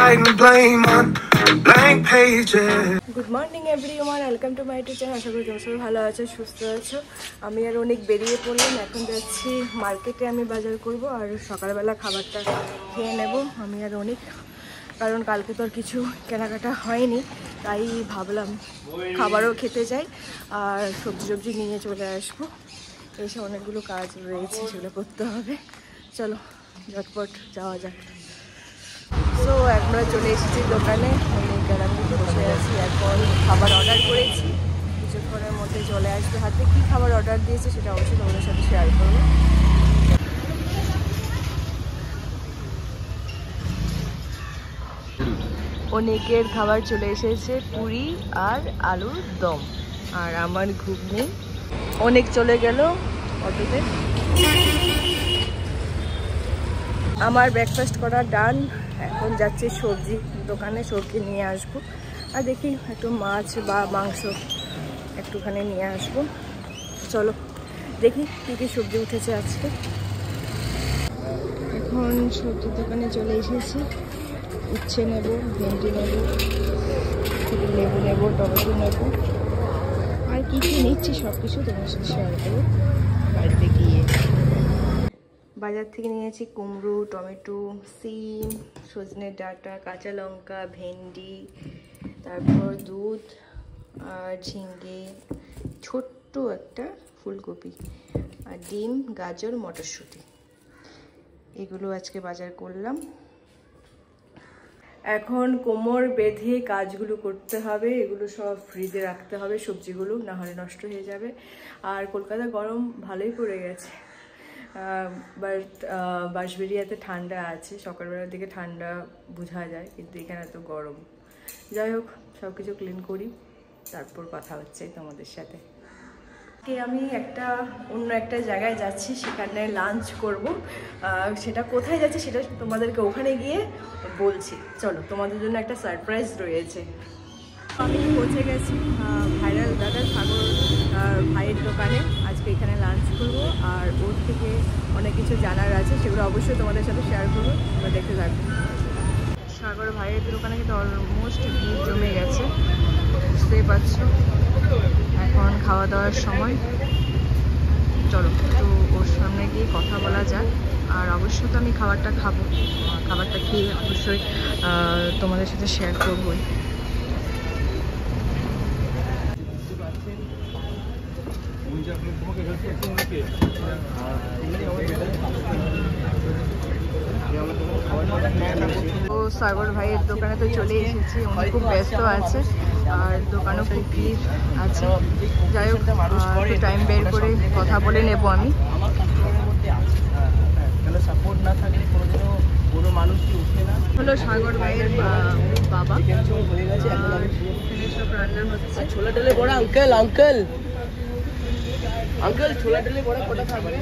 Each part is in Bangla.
writing blame on blank pages. Good morning everyone, welcome to my channel. আশা করি তোমরা সবাই ভালো আছো, সুস্থ আছো। আমি আর অনেক বেরিয়ে পড়লাম। এখন যাচ্ছি মার্কেটে, আমি বাজার করব আর সকালবেলা খাবারটা খেয়ে নেব আমি আর অনেক, কারণ কালকে তো আর কিছু কেনাকাটা হয়নি, তাই ভাবলাম খাবারও খেতে যাই আর সবজি নিয়ে চলে আসবো। এসে অনেকগুলো কাজ রয়েছে, সেগুলো করতে হবে। চলো ঝটপট যাওয়া যাক। সো আমরা চলে এসেছি দোকানে, আমি গ্যারান্টিতে বসে আছি। এখন খাবার অর্ডার করেছি, কিছুক্ষণের মধ্যে চলে আসবে হাতে। কী খাবার অর্ডার দিয়েছে সেটা অবশ্যই তোমাদের সাথে শেয়ার করবো। অনেকের খাবার চলে এসেছে, পুরি আর আলুর দম, আর আমার ঘুগনি। অনেক চলে গেল অটোতে। আমার ব্রেকফাস্ট করা ডান। এখন যাচ্ছি সবজি দোকানে, সবজি নিয়ে আসবো। আর দেখি একটু মাছ বা মাংস একটুখানি নিয়ে আসবো। চলো দেখি কী কী সবজি উঠেছে আজকে। এখন সবজির দোকানে চলে এসেছি। উচ্ছে নেব, ভেন্ডি নেব, লেবু নেব, টমেটো নেব, আর কী কী নিচ্ছি সব কিছু তোমার সাথে শেয়ার করবো বাড়িতে গিয়ে। বাজার থেকে নিয়েছি কুমড়ো, টমেটো, সিম, সজনে ডাঁটা, কাঁচা লঙ্কা, ভেন্ডি, তারপর দুধ আর ঝিঙ্গে, ছোট্ট একটা ফুলকপি, আর ডিম, গাজর, মটরশুঁটি। এগুলো আজকে বাজার করলাম। এখন কোমর বেঁধে কাজগুলো করতে হবে। এগুলো সব ফ্রিজে রাখতে হবে সবজিগুলো, না হলে নষ্ট হয়ে যাবে। আর কলকাতা গরম ভালোই পড়ে গেছে, বাট বাঁশবেড়িয়াতে ঠান্ডা আছে। সকালবেলার দিকে ঠান্ডা বোঝা যায়, কিন্তু এখানে এত গরম। যাই হোক, সব কিছু ক্লিন করি, তারপর কথা হচ্ছে তোমাদের সাথে। আমি অন্য একটা জায়গায় যাচ্ছি, সেখানে লাঞ্চ করব। সেটা কোথায় যাচ্ছি সেটা তোমাদেরকে ওখানে গিয়ে বলছি। চলো, তোমাদের জন্য একটা সারপ্রাইজ রয়েছে। আমি পৌঁছে গেছি ভাইরাল দাদা সাগর ভাইয়ের দোকানে। আজকে এখানে লাঞ্চ করবো, আর ওর থেকে অনেক কিছু জানার আছে, সেগুলো অবশ্যই তোমাদের সাথে শেয়ার করবো। তোমরা দেখতে থাকবো। সাগর ভাইয়ের দোকানে কিন্তু অলমোস্ট ভিড় জমে গেছে, বুঝতেই পারছো। এখন খাওয়া দাওয়ার সময়। চলো একটু ওর সামনে গিয়ে কথা বলা যাক। আর অবশ্যই তো আমি খাবারটা খাবো, খাবারটা খেয়ে অবশ্যই তোমাদের সাথে শেয়ার করবোই। ও সাগর ভাইয়ের দোকানে তো চলে এসেছি। উনি খুব ব্যস্ত আছে আর দোকানও খুব ভিড় আছে। যাই হোক, একটু টাইম বের করে কথা বলে নেব আমি। হলো সাগর ভাইয়ের বাবা, সব রান্না হচ্ছে। ছোলা ডালে বড়া আঙ্কেল আঙ্কেল আঙ্কেল ছোলা ডালে বড়া কটা থাকবে?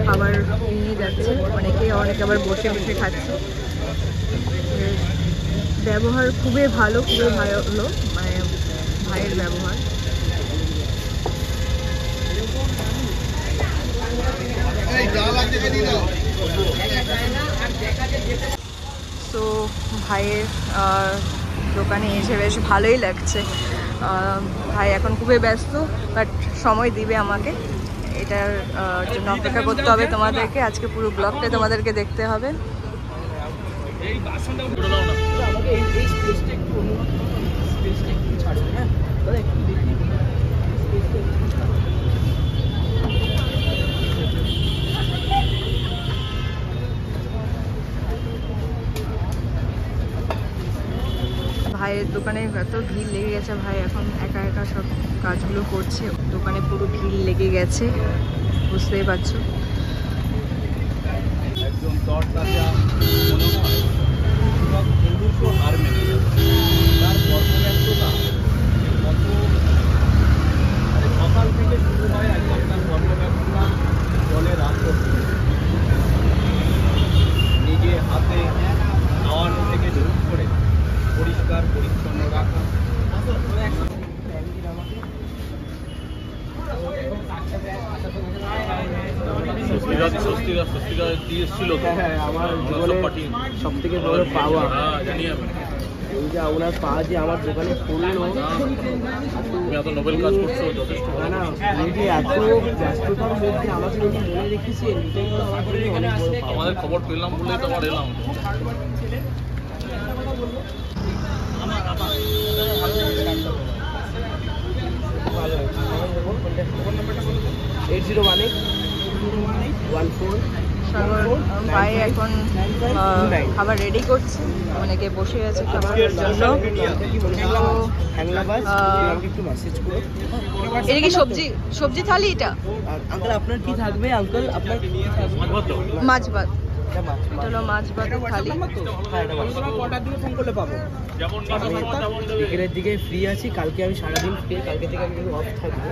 খাবার নিয়ে যাচ্ছে, অনেকে আবার বসে বসে খাচ্ছে। ব্যবহার খুবই ভালো, খুবই ভালো, মানে ভাইয়ের ব্যবহার। তো ভাইয়ের দোকানে এসে বেশ ভালোই লাগছে। ভাই এখন খুবই ব্যস্ত, বাট সময় দিবে আমাকে। এটার জন্য অপেক্ষা করতে হবে তোমাদেরকে। আজকে পুরো ব্লগটা তোমাদেরকে দেখতে হবে। ভাইয়ের দোকানে এত ভিড় লেগে গেছে। ভাই এখন একা একা সব কাজগুলো করছে, দোকানে পুরো ভিড় লেগে গেছে, বুঝতেই পারছো। সকাল থেকে শুরু হয় একদম তার কর্মব্যবস্থা জলের নিজে হাতে খাওয়ানো থেকে শুরু করে পরিষ্কার পরিচ্ছন্ন রাখা। স্বস্তি স্বস্তিকা দিয়ে এসেছিল তো। হ্যাঁ, আমার আমরা জীবনে সব পাঠিয়ে সব থেকে বড় পাওয়া হ্যাঁ জানি আমি। এই যে ওনার পা যে আমার দোকানে পড়লো, তুমি এত নোবেল কাজ করছো, যথেষ্ট না ভালো না, করছো। এই যে এত ব্যস্ততার মধ্যে আমাকে যদি মনে রেখেছেন, এটাই তো আমার জন্য অনেক বড় পাওয়া। আমাদের খবর পেলাম বলেই তো আমার এলাম। ভালো হয়েছে। 801814 সাগর ভাই এখন খাবার রেডি করছে, অনেকে বসে আছে খাবারের জন্য। হ্যাংলাবাজ, আমাকে একটু মেসেজ করো। এটা কি সবজি থালি? এটা আঙ্কেল আপনার কি থাকবে? আঙ্কেল আপনার কি থাকবে? মাছ ভাত। এটা মাছ। এটা হলো মাছ ভাতের থালি। হ্যাঁ, এটা মাছ। বিকেলের দিকে ফ্রি আছি, কালকে আমি সারাদিন ফ্রি, কালকে থেকে আমি অফ থাকবো।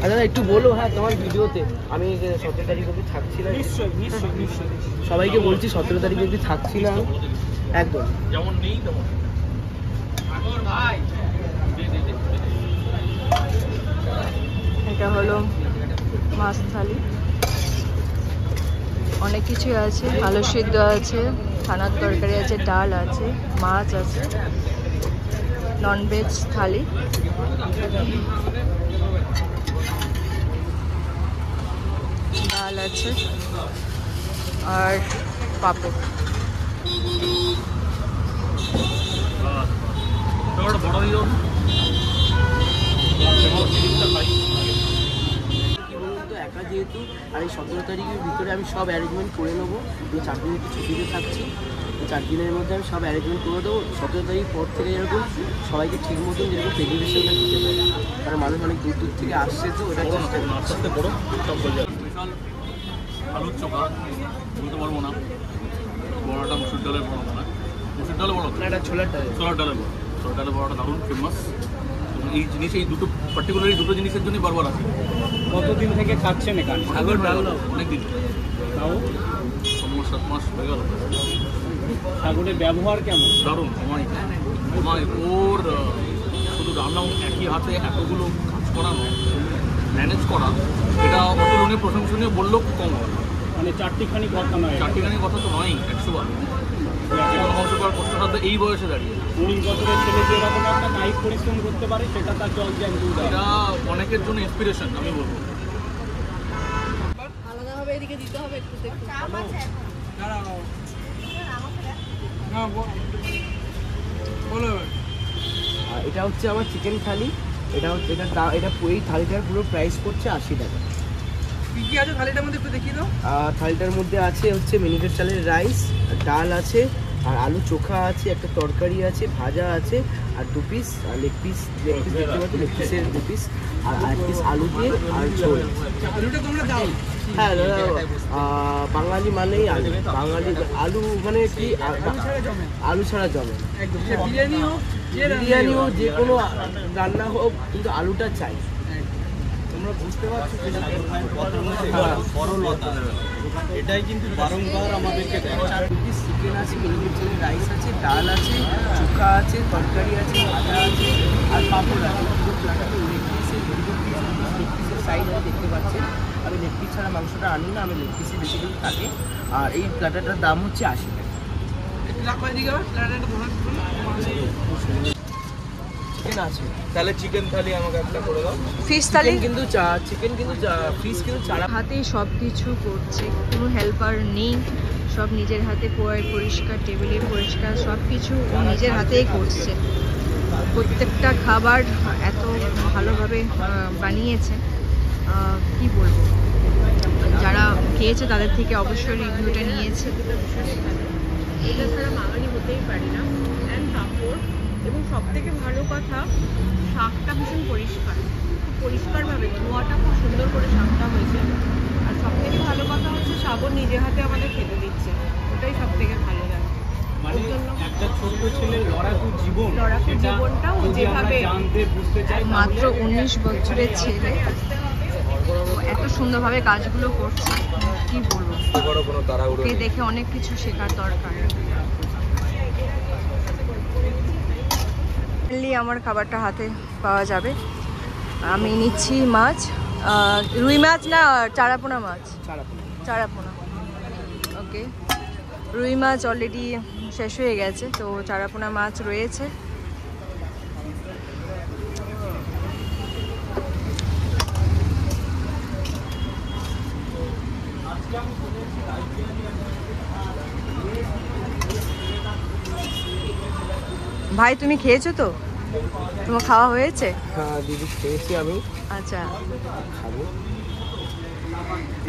দাদা একটু বলো, হ্যাঁ তোমার ভিডিওতে আমি 17 তারিখ অবধি থাকছি না। সবাইকে বলছি 17 তারিখ অবধি থাকছি না একদম। যেমন নেই তেমন। এটা হলো মাছ থালি, অনেক কিছু আছে, আলু সিদ্ধ আছে, ছানার তরকারি আছে, ডাল আছে, মাছ আছে, ননভেজ থালি। ডাল আছে আর পাপড়। বড় হয়ে যাও। একা যেহেতু, আর এই 17 তারিখের ভিতরে আমি সব অ্যারেঞ্জমেন্ট করে নেবো। এই 4 দিনের একটু ছুটিতে থাকছি, এই 4 দিনের মধ্যে আমি সব অ্যারেঞ্জমেন্ট করে দেবো। 17 তারিখ পর থেকে যেরকম সবাইকে ঠিক মতন যেরকম সেলিব্রেশনটা দিতে পারে, কারণ মানুষ অনেক দূর দূর থেকে আসছে, তো ওটা চেষ্টা করছি। আস্তে বড় সব বলে যাবে। স্পেশাল আলুর চোখা বলতে পারবো না, বড়াটা মুসুর ডালের বড় না, মুসুর ডালের বড়, এটা ছোলার ডাল, ছোলার ডালের বড়। ছোলার ডালের বড়াটা দারুণ ফেমাস। এই জিনিস, এই দুটো পার্টিকুলার, এই দুটো জিনিসের জন্যই বারবার আছে। কতদিন থেকে খাচ্ছেন এখানে? সাগর ডাল অনেকদিন, তাও 6-7 মাস হয়ে গেল। সাগরের ব্যবহার কেমন? দারুণ। আমার ওর শুধু রান্না, একই হাতে এতগুলো কাজ করানো, ম্যানেজ করা, এটা অতুলনীয়, প্রশংসনীয় বললেও কম হয়। মানে চারটিখানি কথা নয়, চারটিখানি কথা তো নয়ই, 100 বার। অংশ করার কষ্টসাধ্য এই বয়সে দাঁড়িয়ে। 19 বছরের ছেলে যেরকম একটা কায়িক পরিশ্রম করতে পারে, সেটা তার জল জ্যান দুধ। এটা অনেকের জন্য ইন্সপিরেশন আমি বলবো। আলাদাভাবে এদিকে দিতে হবে একটু দেখুন। এটা হচ্ছে আমার চিকেন থালি। এটা হচ্ছে এটা এই থালিটার পুরো প্রাইস পড়ছে 80 টাকা। কি কি আছে থালিটার মধ্যে একটু দেখিয়ে দাও। থালিটার মধ্যে আছে হচ্ছে মিনিকেট চালের রাইস, ডাল আছে, আর আলু চোখা আছে, একটা তরকারি আছে, ভাজা আছে, আর 2 পিস লেগ পিস দেখতে পাচ্ছি, লেগ পিসের 2 পিস, আর 1 পিস আলু দিয়ে, আর ঝোল। আলুটা তোমরা দাও। হ্যাঁ দাদা, বাঙালি মানেই আলু, বাঙালি আলু মানে কি, আলু ছাড়া জমে না। একদম বিরিয়ানি হোক, বিরিয়ানি হোক, যে কোনো রান্না হোক, কিন্তু আলুটা চাই। তোমরা বুঝতে পারছো সরলতা, এটাই কিন্তু বারংবার আমাদেরকে দেয়। 2 পিস চিকেন আছে, মিনিকেট চালের রাইস আছে, ডাল আছে, চোখা আছে, তরকারি আছে, ভাজা আছে, আর পাঁপড় আছে। পুরো প্লাটাতে লেগ পিসের সাইড দেখতে পাচ্ছেন। আমি লেগ পিস ছাড়া মাংসটা আনি না, আমি লেগ পিসে বেসিক্যালি থাকে। আর এই প্লাটাটার দাম হচ্ছে 80 টাকা। চিকেন আছে, তাহলে চিকেন থালি আমাকে একটা করে দাও। ফিশ থালি কিন্তু চিকেন কিন্তু ফিশ কিন্তু চারা হাতেই সব কিছু করছে, কোনো হেল্পার নেই, সব নিজের হাতে পরিষ্কার, টেবিলে পরিষ্কার, সব কিছু ও নিজের হাতেই করছে। প্রত্যেকটা খাবার এত ভালোভাবে বানিয়েছে, কি বলবো, যারা খেয়েছে তাদের থেকে অবশ্যই রিভিউটা নিয়েছে। এটা ছাড়া বাঙালি হতেই পারি না। অ্যান্ড পাঁপড়, এবং সব থেকে ভালো কথা, শাকটা ভীষণ পরিষ্কার, পরিষ্কারভাবে ধোয়াটা খুব সুন্দর করে শাকটা হয়েছে। আর সব থেকে ভালো কথা হচ্ছে সাগর নিজের হাতে আমাদের খেতে দিচ্ছে, ওটাই সব থেকে ভালো লাগে। মানে একটা ছোট্ট ছেলের লড়াকু জীবন, লড়াকু সেটা জীবনটা ও যদি আমরা যেভাবে জানতে বুঝতে চাই, মাত্র 19 বছরের ছেলে এত সুন্দরভাবে কাজগুলো করছে, কি বলবো, ওকে দেখে অনেক কিছু শেখার দরকার। আমার খাবারটা হাতে পাওয়া যাবে। আমি নিচ্ছি মাছ, রুই মাছ না চারাপোনা মাছ? চারাপোনা। চারাপোনা, ওকে। রুই মাছ অলরেডি শেষ হয়ে গেছে, তো চারাপোনা মাছ রয়েছে। ভাই তুমি খেয়েছো তো? তোমার খাওয়া হয়েছে? হ্যাঁ দিদি খেয়েছি আমি। আচ্ছা, খাবো।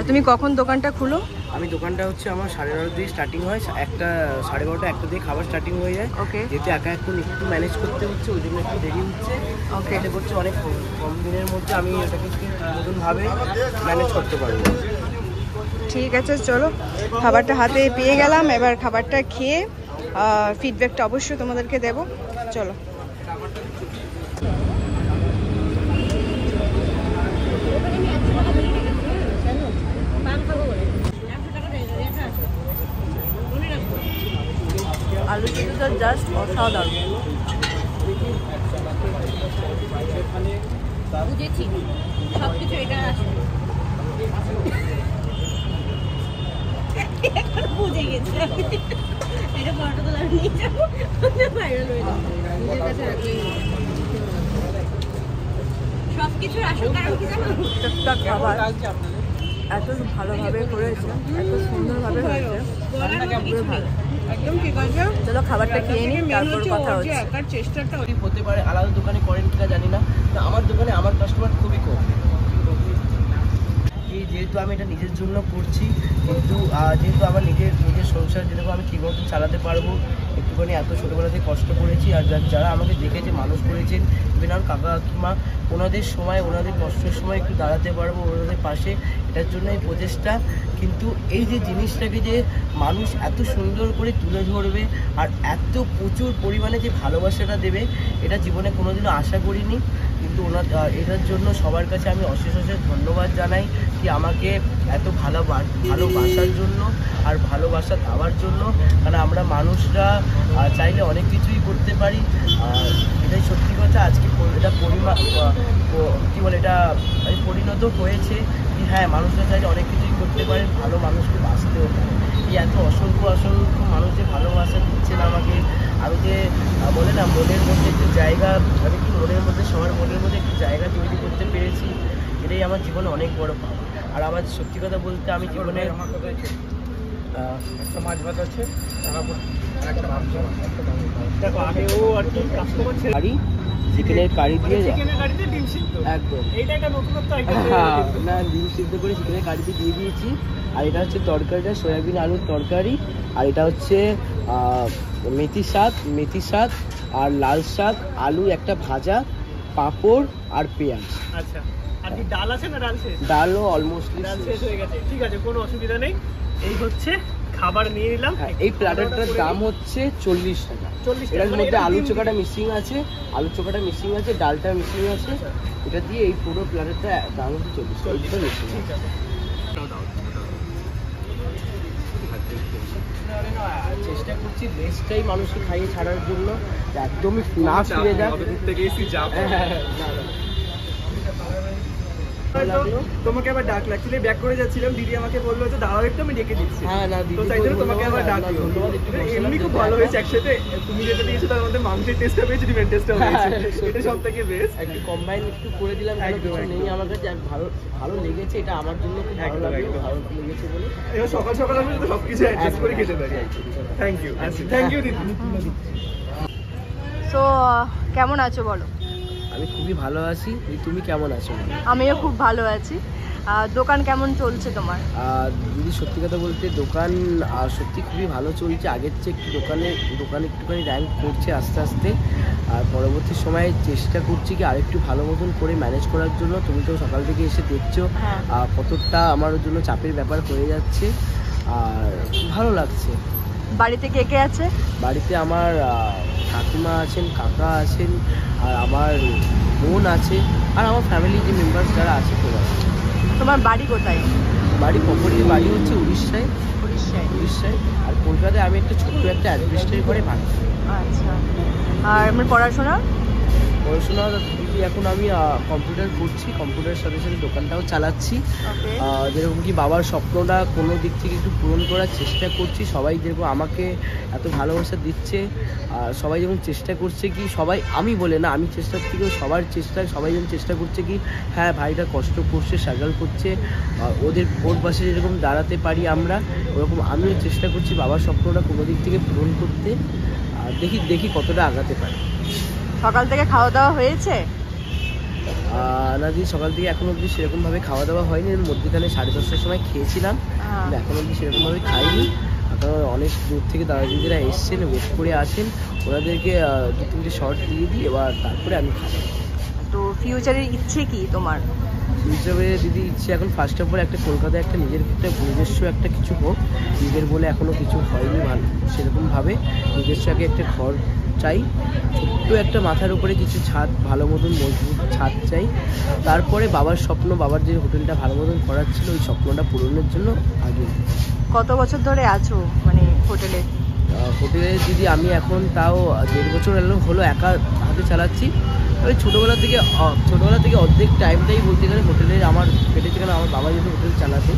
তুমি কখন দোকানটা খুলো? আমি দোকানটা হচ্ছে আমার 9:30 দিয়ে স্টার্টিং হয়, 12:30 1টা দিয়ে খাবার স্টার্টিং হয়ে যায়। ওকে। যেহেতু একা একটু ম্যানেজ করতে হচ্ছে, ওই জন্য একটু দেরি হচ্ছে। ওকে। এটা করছে অনেক কম দিনের মধ্যে আমি এটাকে নতুনভাবে ম্যানেজ করতে পারবো। ঠিক আছে, চলো খাবারটা হাতে পেয়ে গেলাম, এবার খাবারটা খেয়ে ফিডব্যাকটা অবশ্যই তোমাদেরকে দেবো। চলো। আলু চিপসটা জাস্ট অসাধারণ। বুঝেছি সব কিছু এটা আসবে বুঝে গেছি এটা ফটো তো নিয়ে যাবো, ভাইরাল হয়ে যাবো নিজের কাছে রাখি। সব কিছুর আসল কারণ কি জানো? প্রত্যেকটা খাবার এত ভালোভাবে করেছে, এত সুন্দরভাবে হয়েছে, খুবই ভালো। একদম ঠিক আছে। চলো খাবারটা খেয়ে নিই, তারপর কথা হচ্ছে। একার চেষ্টাটা হতে পারে আলাদা দোকানে করেন কিনা জানি না, তো আমার দোকানে আমার কাস্টমার খুবই কম। যেহেতু আমি এটা নিজের জন্য করছি, কিন্তু যেহেতু আমার নিজের সংসার যেরকম আমি ঠিকমতো চালাতে পারবো, একটুখানি এত ছোটোবেলা থেকে কষ্ট করেছি, আর যারা আমাকে দেখেছে মানুষ করেছেন, ইভেন আমার কাকা কাকিমা, ওনাদের সময় ওনাদের কষ্টের সময় একটু দাঁড়াতে পারবো ওনাদের পাশে, এটার জন্য এই প্রচেষ্টা। কিন্তু এই যে জিনিসটাকে যে মানুষ এত সুন্দর করে তুলে ধরবে আর এত প্রচুর পরিমাণে যে ভালোবাসাটা দেবে, এটা জীবনে কোনোদিনও আশা করিনি। কিন্তু এটার জন্য সবার কাছে আমি অশেষ অশেষ ধন্যবাদ জানাই কি আমাকে এত ভালোবাসার জন্য আর ভালোবাসা দেওয়ার জন্য। কারণ আমরা মানুষরা চাইলে অনেক কিছুই করতে পারি, এটাই সত্যি কথা। আজকে এটা কী বলে, এটা পরিণত হয়েছে কি হ্যাঁ, মানুষরা চাইলে অনেক কিছুই করতে পারে, ভালো মানুষকে বাঁচতেও পারে। এই এত অসংখ্য অসংখ্য মানুষ যে ভালোবাসা দিচ্ছেন আমাকে, আমি যে বলে না মনের মধ্যে একটু জায়গা, আমি একটু মনের মধ্যে সবার মনের মধ্যে একটু জায়গা তৈরি করতে পেরেছি, এটাই আমার জীবনে অনেক বড় পাওয়া। আর আমার সত্যি কথা বলতে আমি জীবনে একটা মাছ ভাত আছে, দেখো আগেও আর কি কাস্টমার ছিল কারি, চিকেনের কারি দিয়ে চিকেনের গাড়িতে ডিম সিদ্ধ, একদম এইটা একটা নতুনত্ব না, ডিম সিদ্ধ করে চিকেনের কারিতে দিয়ে দিয়েছি। আর এটা হচ্ছে তরকারিটা সয়াবিন আলুর তরকারি, আর এটা হচ্ছে মেথি শাক আর লাল শাক, আলু একটা ভাজা, পাঁপড় আর পেঁয়াজ। আচ্ছা, আর কি ডাল আছে না? ডাল শেষ? ডালও অলমোস্ট ডাল শেষ হয়ে গেছে, ঠিক আছে, কোনো অসুবিধা নেই। এই হচ্ছে খাবার নিয়ে নিলাম। এই প্ল্যাটারটার দাম হচ্ছে 40 টাকা। 40 টাকা, এর মধ্যে আলু চোখাটা মিসিং আছে, ডালটা মিসিং আছে, এটা দিয়ে এই পুরো প্ল্যাটারটা দাম হচ্ছে 40 টাকা মিসিং আছে। চেষ্টা করছি বেস্টটাই মানুষকে খাইয়ে ছাড়ার জন্য, একদমই না ফিরে যায়। তোমাকে আবার ডাক লাগছিল, ব্যাক করে যাচ্ছিলাম, দিদি আমাকে বললো যে দাঁড়াও একটু, আমি ডেকে দিচ্ছি। হ্যাঁ না দিদি, তো তাই জন্য তোমাকে আবার ডাকলো। এমনি খুব ভালো হয়েছে একসাথে, তুমি যেটা দিয়েছো তার মধ্যে মাংসের টেস্টটা পেয়েছি, ডিমের টেস্টটা পেয়েছি, এটা সব থেকে বেস্ট। একটু কম্বাইন একটু করে দিলাম, কিছু নেই আমার কাছে, ভালো লেগেছে, এটা আমার জন্য খুব ভালো লাগলো, ভালো লেগেছে বলে। এবার সকাল সকাল আমি তো সবকিছু অ্যাডজাস্ট করে খেতে পারি। থ্যাংক ইউ দিদি। তো কেমন আছো বলো? আমি খুবই ভালো আছি, তুমি কেমন আছো? আমিও খুব ভালো আছি। দোকান কেমন চলছে তোমার? দিদি সত্যি কথা বলতে দোকান সত্যি খুবই ভালো চলছে, আগের চেয়ে একটু দোকানে একটুখানি র্যাঙ্ক করছে আস্তে আস্তে। আর পরবর্তী সময়ে চেষ্টা করছি কি আরেকটু ভালো মতন করে ম্যানেজ করার জন্য। তুমি তো সকাল থেকে এসে দেখছো কতটা আমার জন্য চাপের ব্যাপার হয়ে যাচ্ছে, আর ভালো লাগছে। বাড়িতে কে কে আছে? বাড়িতে আমার কাকিমা আছেন, কাকা আছেন, আর আমার বোন আছে, আর আমার ফ্যামিলি যে মেম্বার্স যারা আছে তো আছে। তোমার বাড়ি কোথায়? বাড়ি পপুলার বাড়ি হচ্ছে উড়িষ্যায়। আর কলকাতায় আমি একটা ছোট্ট একটা অ্যাডমিনিস্ট্রেটিভ করে ভাড়া। আচ্ছা, আর আমার পড়াশোনা দিদি এখন আমি কম্পিউটার করছি, কম্পিউটারের সাথে সাথে দোকানটাও চালাচ্ছি। ওকে। যেরকম কি বাবার স্বপ্নটা কোনো দিক থেকে একটু পূরণ করার চেষ্টা করছি। সবাই যেরকম আমাকে এত ভালোবাসা দিচ্ছে, আর সবাই যেমন চেষ্টা করছে কি, সবাই আমি বলে না, আমি চেষ্টার থেকেও সবার চেষ্টায় সবাই যেমন চেষ্টা করছে কি হ্যাঁ ভাইটা কষ্ট করছে, স্ট্রাগল করছে, ওর পাশে যেরকম দাঁড়াতে পারি আমরা, ওরকম আমিও চেষ্টা করছি বাবার স্বপ্নটা কোনো দিক থেকে পূরণ করতে। আর দেখি কতটা আগাতে পারি। সকাল থেকে খাওয়া দাওয়া হয়েছে? না দিদি, সকাল থেকে এখন অবধি সেরকমভাবে খাওয়া দাওয়া হয়নি। এর মধ্যেখানে 10:30টার সময় খেয়েছিলাম, কিন্তু এখন অবধি সেরকমভাবে খাইনি। কারণ অনেক দূর থেকে দাদা দিদিরা এসছেন, ওয়েট করে আছেন, ওনাদেরকে 2-3টে শর্ট দিয়ে দিই, এবার তারপরে আমি খাবো। তো ফিউচারের ইচ্ছে কি তোমার? ফিউচারে দিদি ইচ্ছে এখন ফার্স্ট অফ অল একটা কলকাতায় একটা নিজস্ব একটা কিছু হোক। নিজের বলে এখনও কিছু হয়নি ভালো সেরকমভাবে। নিজস্ব আগে একটা ঘর চাই, ছোট্ট একটা মাথার উপরে কিছু ছাদ, ভালো মতন মজবুত ছাদ চাই। তারপরে বাবার স্বপ্ন, বাবার যে হোটেলটা ভালো মতন করার ছিল, ওই স্বপ্নটা পূরণের জন্য আগে। কত বছর ধরে আছো মানে হোটেলে? হোটেলে দিদি আমি এখন তাও 1.5 বছর হলো একা হাতে চালাচ্ছি। তবে ছোটোবেলা থেকে অর্ধেক টাইমটাই বলতে গেলে হোটেলে আমার কেটেছে। কেন আমার বাবা যেহেতু হোটেল চালাতে,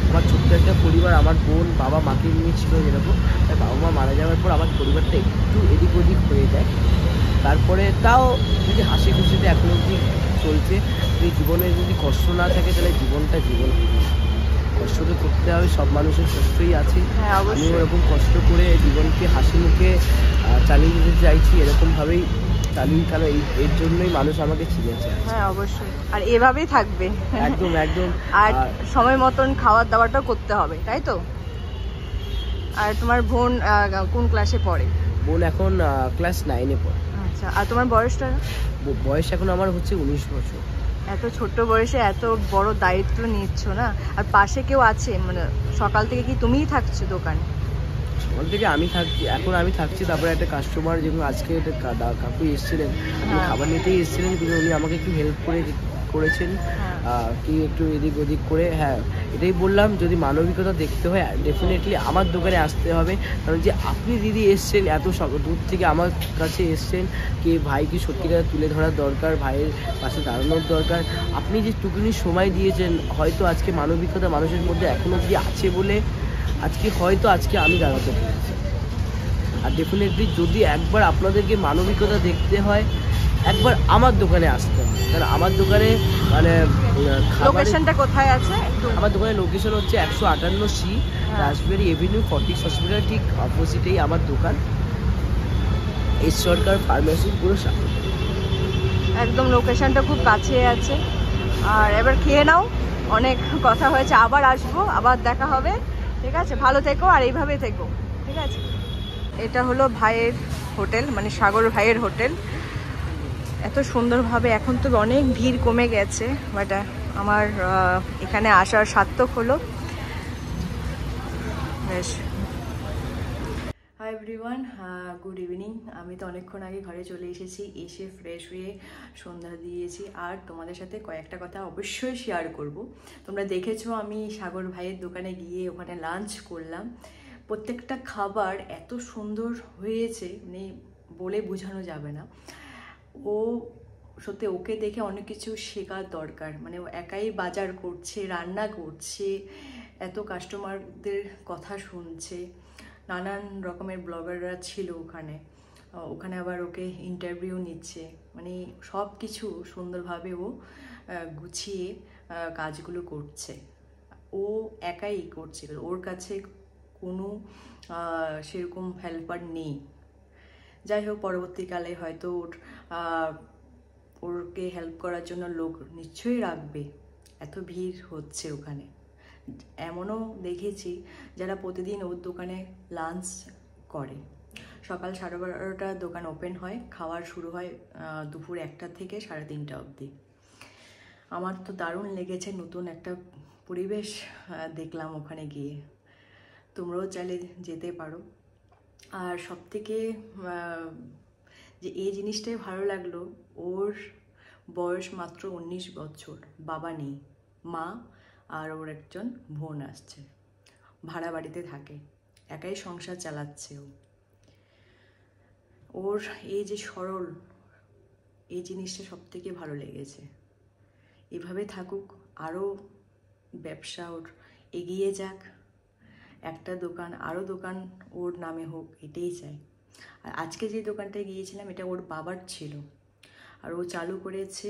আমার ছোট্ট একটা পরিবার, আমার বোন বাবা মাকে নিয়ে ছিল যেরকম, তাই বাবা মা মারা যাওয়ার পর আমার পরিবারটা একটু এদিক ওদিক হয়ে যায়। তারপরে তাও যদি হাসি খুশিতে এখন অবধি চলছে। যদি জীবনে যদি কষ্ট না থাকে তাহলে জীবনটা জীবন, কষ্ট তো করতে হবে, সব মানুষের কষ্টই আছে। আমি ওরকম কষ্ট করে জীবনকে হাসি মুখে চালিয়ে যেতে চাইছি, এরকমভাবেই চালিয়ে, কারণ এর জন্যই মানুষ আমাকে চিনেছে। হ্যাঁ অবশ্যই, আর এভাবেই থাকবে। একদম একদম। আর সময় মতন খাওয়ার দাওয়াটাও করতে হবে, তাই তো? আর তোমার বোন কোন ক্লাসে পড়ে? বোন এখন ক্লাস 9-এ পড়ে। আচ্ছা, আর তোমার বয়সটা? বয়স এখন আমার হচ্ছে 19 বছর। এত ছোট্ট বয়সে এত বড় দায়িত্ব নিচ্ছ না? আর পাশে কেউ আছে মানে সকাল থেকে কি তুমিই থাকছো দোকানে? সকাল থেকে আমি থাকছি, এখন আমি থাকছি। তারপরে একটা কাস্টমার, যেমন আজকে একটা কাকু এসেছিলেন, উনি খাবার নিতেই এসেছিলেন, কিন্তু উনি আমাকে একটু হেল্প করেছেন কি একটু এদিক ওদিক করে। হ্যাঁ, এটাই বললাম, যদি মানবিকতা দেখতে হয় ডেফিনেটলি আমার দোকানে আসতে হবে। কারণ যে আপনি দিদি এসছেন এত দূর থেকে আমার কাছে এসছেন, কি ভাইকে সত্যিকার তুলে ধরার দরকার, ভাইয়ের পাশে দাঁড়ানোর দরকার। আপনি যে টুকুনি সময় দিয়েছেন, হয়তো আজকে মানবিকতা মানুষের মধ্যে এখনও অবধি আছে বলে আজকে আমি দাঁড়াতে পেরেছি। আর ডেফিনেটলি যদি একবার আপনাদেরকে মানবিকতা দেখতে হয়, একবার আমার দোকানে আসতে হবে। কারণ আমার দোকানে মানে লোকেশনটা কোথায় আছে? আমার দোকানের লোকেশন হচ্ছে 158C রাসবেরি এভিনিউ, ফর্টিক্স হসপিটাল ঠিক অপোজিটেই আমার দোকান। এস সরকার ফার্মেসি পুরো সামনে, একদম লোকেশনটা খুব কাছে আছে। আর এবার খেয়ে নাও, অনেক কথা হয়েছে, আবার আসবো, আবার দেখা হবে, ঠিক আছে? ভালো থেকো আর এইভাবেই থেকো, ঠিক আছে? এটা হলো ভাইয়ের হোটেল, মানে সাগর ভাইয়ের হোটেল। এত সুন্দরভাবে, এখন তো অনেক ভিড় কমে গেছে, বাট আমার এখানে আসার সার্থক হলো। বেশ। Hi everyone, good evening. আমি তো অনেকক্ষণ আগে ঘরে চলে এসেছি, এসে ফ্রেশ হয়ে সন্ধ্যা দিয়েছি। আর তোমাদের সাথে কয়েকটা কথা অবশ্যই শেয়ার করব। তোমরা দেখেছো আমি সাগর ভাইয়ের দোকানে গিয়ে ওখানে লাঞ্চ করলাম। প্রত্যেকটা খাবার এত সুন্দর হয়েছে, মানে বলে বোঝানো যাবে না। ও সত্যি, ওকে দেখে অনেক কিছু শেখার দরকার। মানে ও একাই বাজার করছে, রান্না করছে, এত কাস্টমারদের কথা শুনছে। নানান রকমের ব্লগাররা ছিল ওখানে আবার ওকে ইন্টারভিউ নিচ্ছে। মানে সব কিছু সুন্দরভাবে ও গুছিয়ে কাজগুলো করছে। ও একাই করছে, ওর কাছে কোনো সেরকম হেল্পার নেই। যাই হোক, পরবর্তীকালে হয়তো ওরকে হেল্প করার জন্য লোক নিশ্চয়ই রাখবে। এত ভিড় হচ্ছে ওখানে। এমনও দেখেছি যারা প্রতিদিন ওর দোকানে লাঞ্চ করে। সকাল 12:30 দোকান ওপেন হয়, খাওয়ার শুরু হয় দুপুর 1টা থেকে 3:30 অবধি। আমার তো দারুণ লেগেছে, নতুন একটা পরিবেশ দেখলাম ওখানে গিয়ে। তোমরাও চাইলে যেতে পারো। আর সবথেকে যে এই জিনিসটাই ভালো লাগলো, ওর বয়স মাত্র 19 বছর, বাবা নেই, মা আর ওর একজন বোন আসছে, ভাড়া বাড়িতে থাকে, একাই সংসার চালাচ্ছে। ওর এই যে সরল এই জিনিসটা সবথেকে ভালো লেগেছে। এভাবে থাকুক, আরও ব্যবসা ওর এগিয়ে যাক, একটা দোকান আরও দোকান ওর নামে হোক, এটাই চাই। আর আজকে যে দোকানটায় গিয়েছিলাম এটা ওর বাবার ছিল, আর ও চালু করেছে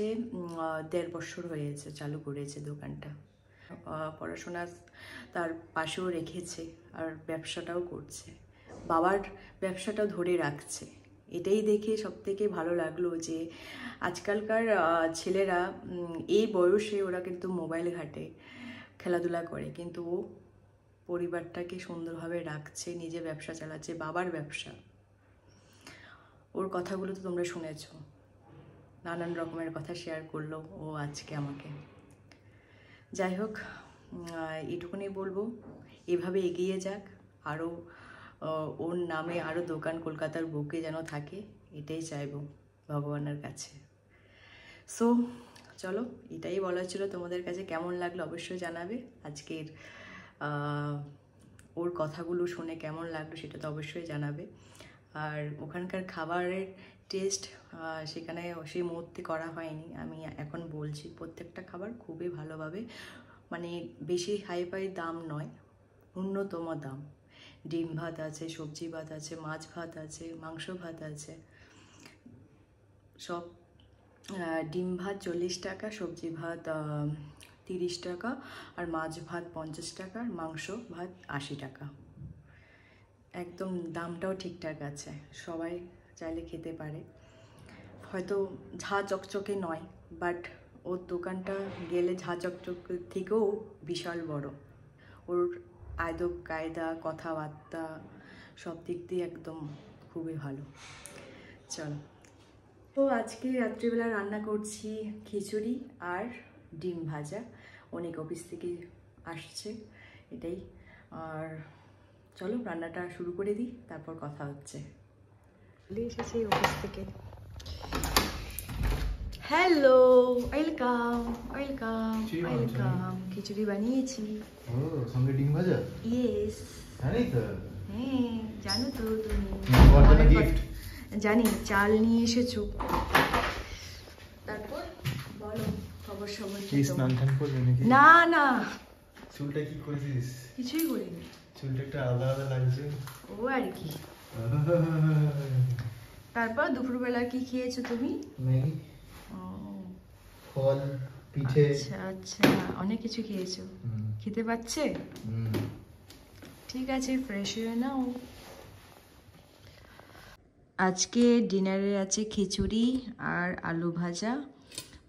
1.5 বছর হয়েছে চালু করেছে দোকানটা। পড়াশোনা তার পাশেও রেখেছে আর ব্যবসাটাও করছে, বাবার ব্যবসাটা ধরে রাখছে। এটাই দেখে সবথেকে ভালো লাগলো যে আজকালকার ছেলেরা এই বয়সে ওরা কিন্তু মোবাইল ঘাটে, খেলাধুলা করে, কিন্তু ও পরিবারটাকে সুন্দরভাবে রাখছে, নিজে ব্যবসা চালাচ্ছে, বাবার ব্যবসা। ওর কথাগুলো তো তোমরা শুনেছো, নানান রকমের কথা শেয়ার করলো ও আজকে আমাকে। যাই হোক, এটুকুনি বলবো, এভাবে এগিয়ে যাক, আরও ওর নামে আরও দোকান কলকাতার বুকে যেন থাকে, এটাই চাইবো ভগবানের কাছে। সো চলো, এটাই বলার ছিল তোমাদের কাছে। কেমন লাগলো অবশ্যই জানাবে। আজকের ওর কথাগুলো শুনে কেমন লাগলো সেটা তো অবশ্যই জানাবে। আর ওখানকার খাবারের টেস্ট সেখানে সেই মুহূর্তে করা হয়নি, আমি এখন বলছি প্রত্যেকটা খাবার খুবই ভালোভাবে, মানে বেশি হাই দাম নয়, ন্যূনতম দাম। ডিম ভাত আছে, সবজি ভাত আছে, মাছ ভাত আছে, মাংস ভাত আছে, সব। ডিম ভাত 40 টাকা, সবজি ভাত 30 টাকা, আর মাছ ভাত 50 টাকা, আর মাংস ভাত 80 টাকা। একদম দামটাও ঠিকঠাক আছে, সবাই চাইলে খেতে পারে। হয়তো ঝাঁ চকচকে নয়, বাট ওর দোকানটা গেলে ঝাঁ চকচক থেকেও বিশাল বড়। ওর আদব কায়দা, কথাবার্তা সব দিক দিয়ে একদম খুবই ভালো। চলো, তো আজকে রাত্রিবেলা রান্না করছি খিচুড়ি আর ডিম ভাজা। অনেক অফিস থেকে আসছে, এটাই। আর চলো রান্নাটা শুরু করে দিই, তারপর কথা হচ্ছে। চলে এসেছি অফিস থেকে। Hello, welcome welcome welcome. Khichuri বানিয়েছি। ও, সঙ্গে ডিম ভাজা? ইয়েস। জানি তো। হ্যাঁ, জানো তো তুমি। গিফট জানি, চাল নিয়ে এসেছো। তারপর বলো খবর সবর কি? স্নান টান করলি নাকি? না না, চুলটা কি করেছিস? কিছুই করিনি। চুলটা একটা আলাদা আলাদা লাগছে। ও আর কি। তারপর দুপুরবেলা কি খেয়েছো তুমি? ম্যাগি, ও, ফল, পিঠে। আচ্ছা আচ্ছা, অনেক কিছু খেয়েছো। খেতে পাচ্ছে? ঠিক আছে, ফ্রেশ হয়ে নাও। আজকে ডিনারে আছে খিচুড়ি আর আলু ভাজা,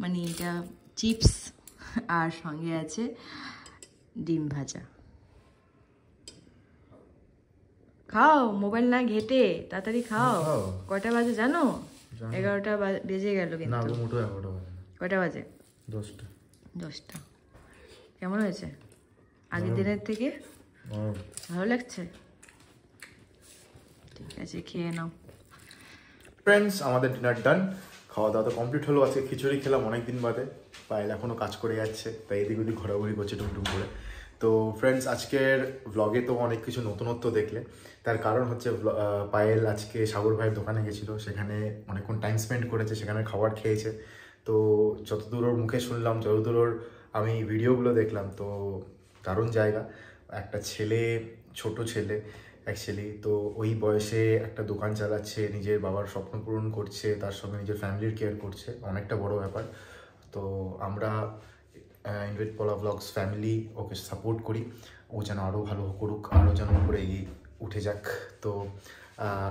মানে এটা চিপস, আর সঙ্গে আছে ডিম ভাজা। খাও, মোবাইল না ঘেটে তাড়াতাড়ি খাও। কয়টা বাজে জানো? 11টা বেজে গেল কিন্তু। কয়টা বাজে? 10টা। কেমন হয়েছে আগের দিনের থেকে? ভালো লাগছে? ঠিক আছে, খেয়ে নাও। ফ্রেন্ডস, আমাদের ডিনার ডান, খাওয়া দাওয়া তো কমপ্লিট হলো। আজকে খিচুড়ি খেলাম অনেকদিন বাদে। পায়েল এখনও কাজ করে যাচ্ছে, তাই এদিক ওদিক ঘোরাঘুরি করছে টুমটুম করে। তো ফ্রেন্ডস, আজকের ব্লগে তো অনেক কিছু নতুনত্ব দেখলে। তার কারণ হচ্ছে পায়েল আজকে সাগর ভাইয়ের দোকানে গেছিলো, সেখানে অনেকক্ষণ টাইম স্পেন্ড করেছে, সেখানে খাবার খেয়েছে। তো যতদূর ওর মুখে শুনলাম, যতদূর ওর আমি ভিডিওগুলো দেখলাম, তো দারুণ জায়গা। একটা ছেলে, ছোট ছেলে অ্যাকচুয়ালি, তো ওই বয়সে একটা দোকান চালাচ্ছে, নিজের বাবার স্বপ্ন পূরণ করছে, তার সঙ্গে নিজের ফ্যামিলির কেয়ার করছে, অনেকটা বড় ব্যাপার। তো আমরা ইনভাইট পলা ব্লগস ফ্যামিলি ওকে সাপোর্ট করি, ও যেন আরও ভালো করুক, আরও যেন উপরে এগিয়ে উঠে যাক। তো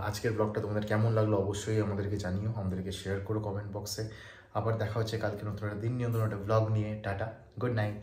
আজকের ব্লগটা তোমাদের কেমন লাগলো অবশ্যই আমাদেরকে জানিও, আমাদেরকে শেয়ার করো কমেন্ট বক্সে। আবার দেখা হচ্ছে কালকে নতুন একটা দিন নিয়ে, নতুন একটা ব্লগ নিয়ে। Tata, good night.